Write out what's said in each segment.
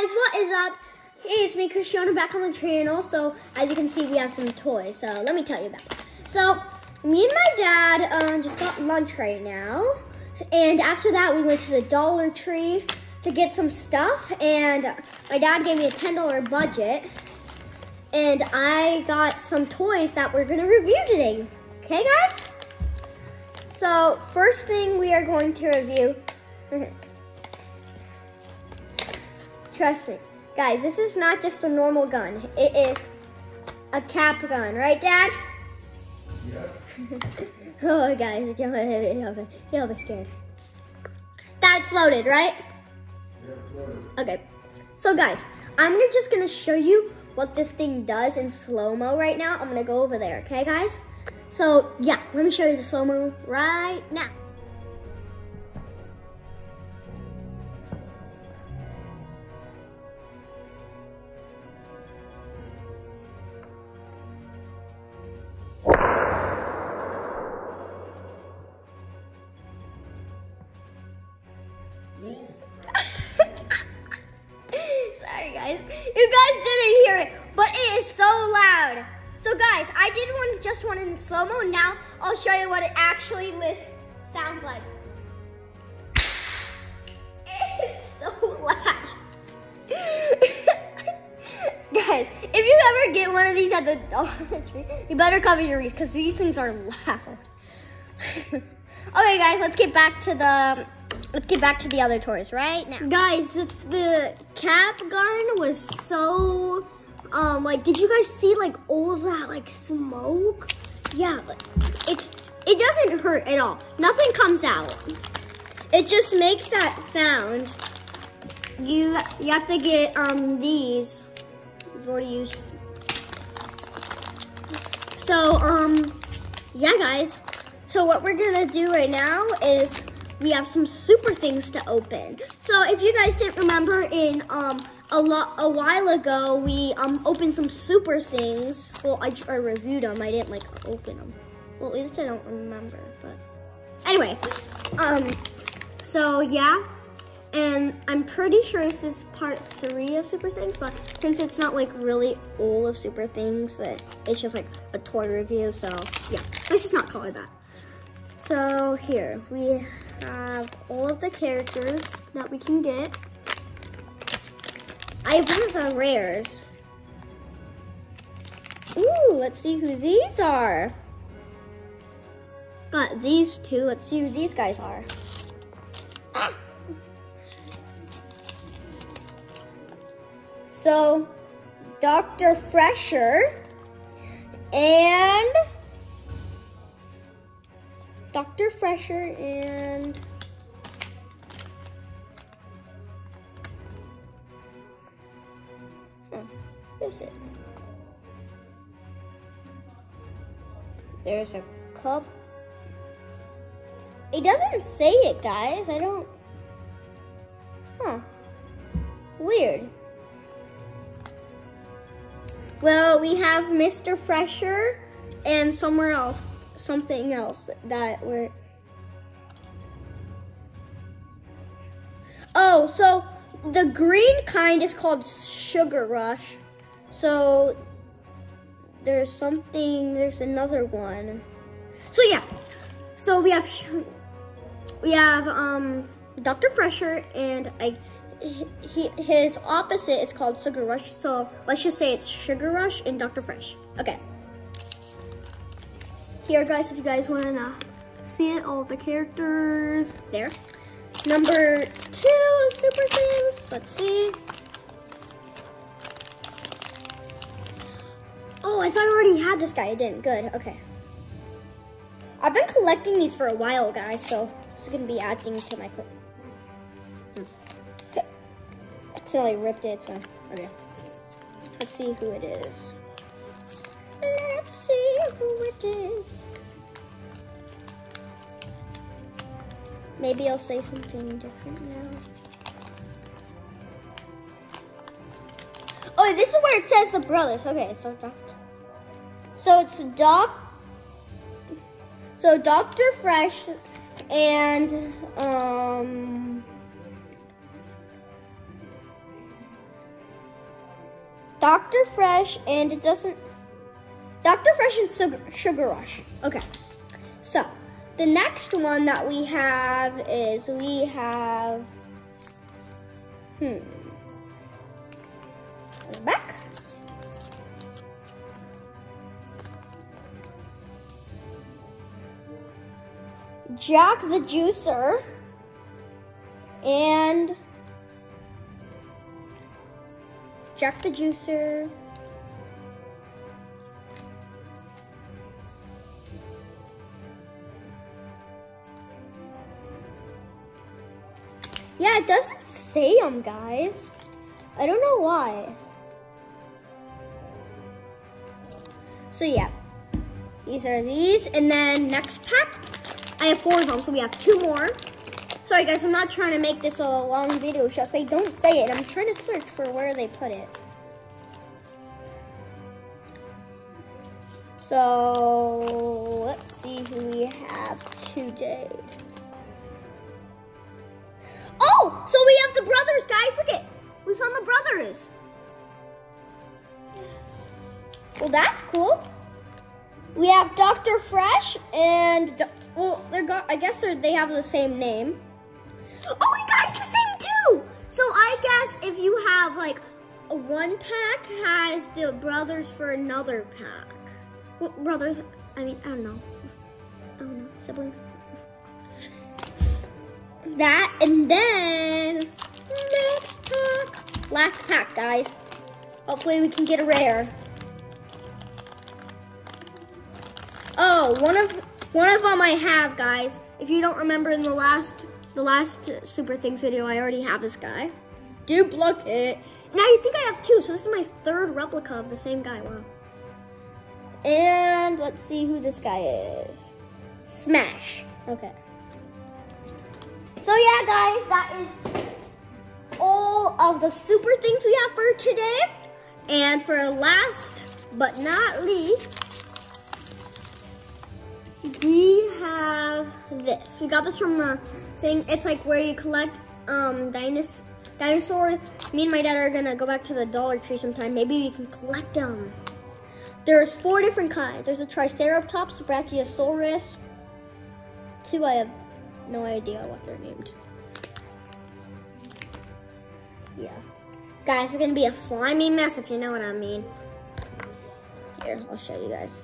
guys, what is up? Hey, it's me, Cristiano, back on the channel. So, as you can see, we have some toys. So, let me tell you about it. So, me and my dad just got lunch right now. And after that, we went to the Dollar Tree to get some stuff. And my dad gave me a $10 budget. And I got some toys that we're going to review today. Okay, guys? So, first thing we are going to review... Trust me. Guys, this is not just a normal gun. It is a cap gun. Right, Dad? Yeah. Oh, guys, you'll be scared. That's loaded, right? Yeah, it's loaded. Okay. So, guys, I'm just going to show you what this thing does in slow-mo right now. I'm going to go over there, okay, guys? So, yeah, let me show you the slow-mo right now. Sorry guys, you guys didn't hear it, but it is so loud. So guys, I did just one in slow-mo. Now I'll show you what it actually sounds like. It's so loud. Guys, if you ever get one of these at the Dollar Tree, you better cover your ears because these things are loud. Okay guys, let's get back to the other toys right now. Guys, the cap gun was so, like, did you guys see, like, all of that, like, smoke? Yeah, it doesn't hurt at all. Nothing comes out. It just makes that sound. You have to get, these. We've already used. So, yeah, guys. So what we're gonna do right now is we have some super things to open. So if you guys didn't remember, in a while ago we opened some super things. Well, I reviewed them. I didn't like open them. Well, at least I don't remember. But anyway, so yeah, and I'm pretty sure this is part 3 of super things. But since it's not like really all of super things, that it's just like a toy review. So yeah, let's just not call it that. So here we have all of the characters that we can get. I have one of the rares. Ooh, let's see who these are. Got these two. Let's see who these guys are. Ah. So, Dr. Fresher and Dr. Fresher and what is it? There's a cup. It doesn't say it, guys. I don't. Huh. Weird. Well, we have Mr. Fresher and somewhere else. Something else that we're... Oh, so the green kind is called Sugar Rush. So there's another one. So yeah, so we have Dr. Fresher, and his opposite is called Sugar Rush. So let's just say it's Sugar Rush and Dr. Fresh. Okay. Here, guys, if you guys want to see it, all the characters there. Number 2 super things. Let's see. Oh, I thought I already had this guy. I didn't. Good. Okay. I've been collecting these for a while, guys, so this is going to be adding to my accidentally ripped it, so okay. Let's see who it is. Let's see who it is. Maybe I'll say something different now. Oh, this is where it says the brothers. Okay, so it's Dr. Fresh and Dr. Fresh, and it doesn't. Dr. Fresh and Sugar Rush. Okay. So, the next one that we have is back. Jack the Juicer and Jack the Juicer. Yeah, it doesn't say them, guys. I don't know why. So yeah, these are these, and then next pack, I have 4 of them, so we have 2 more. Sorry guys, I'm not trying to make this a long video, it's just they don't say it. I'm trying to search for where they put it. So, let's see who we have today. Oh, so we have the brothers, guys, look it. We found the brothers. Yes. Well, that's cool. We have Dr. Fresh and, well, I guess they have the same name. Oh, you guys, the same too. So I guess if you have like one pack has the brothers for another pack. Well, brothers, I mean, I don't know, siblings. That, and then next pack, last pack, guys. Hopefully we can get a rare. Oh, one of them I have, guys. If you don't remember in the last Super Things video, I already have this guy. Duplicate. Now you think I have 2, so this is my 3rd replica of the same guy. Wow. And let's see who this guy is. Smash. Okay. So yeah, guys, that is all of the Super Things we have for today. And for last but not least, we have this. We got this from a thing. It's like where you collect dinosaurs. Me and my dad are gonna go back to the Dollar Tree sometime. Maybe we can collect them. There's 4 different kinds. There's a Triceratops, Brachiosaurus. 2 I have no idea what they're named. Yeah. Guys, it's gonna be a slimy mess if you know what I mean. Here, I'll show you guys.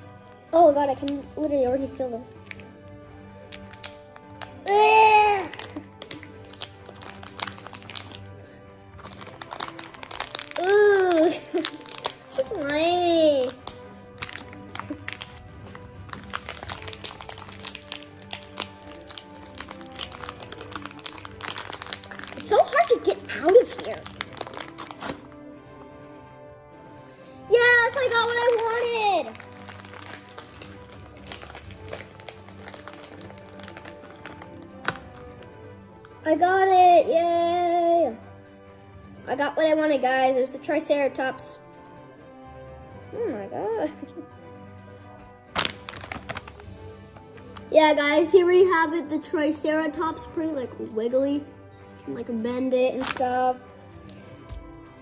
Oh God, I can literally already feel this. Ooh, it's slimy. It's so hard to get out of here. Yes, I got what I wanted. I got it, yay! I got what I wanted, guys. There's the Triceratops. Oh my God. Yeah, guys, here we have it. The Triceratops, pretty like wiggly. You can like bend it and stuff.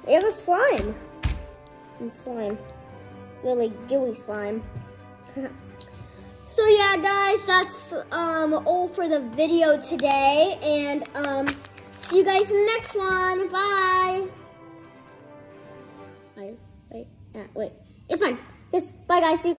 We have a slime. And slime. Really gooey slime. So yeah, guys, that's all for the video today, and see you guys in the next one. Bye. Wait, it's fine. Just bye, guys. See you.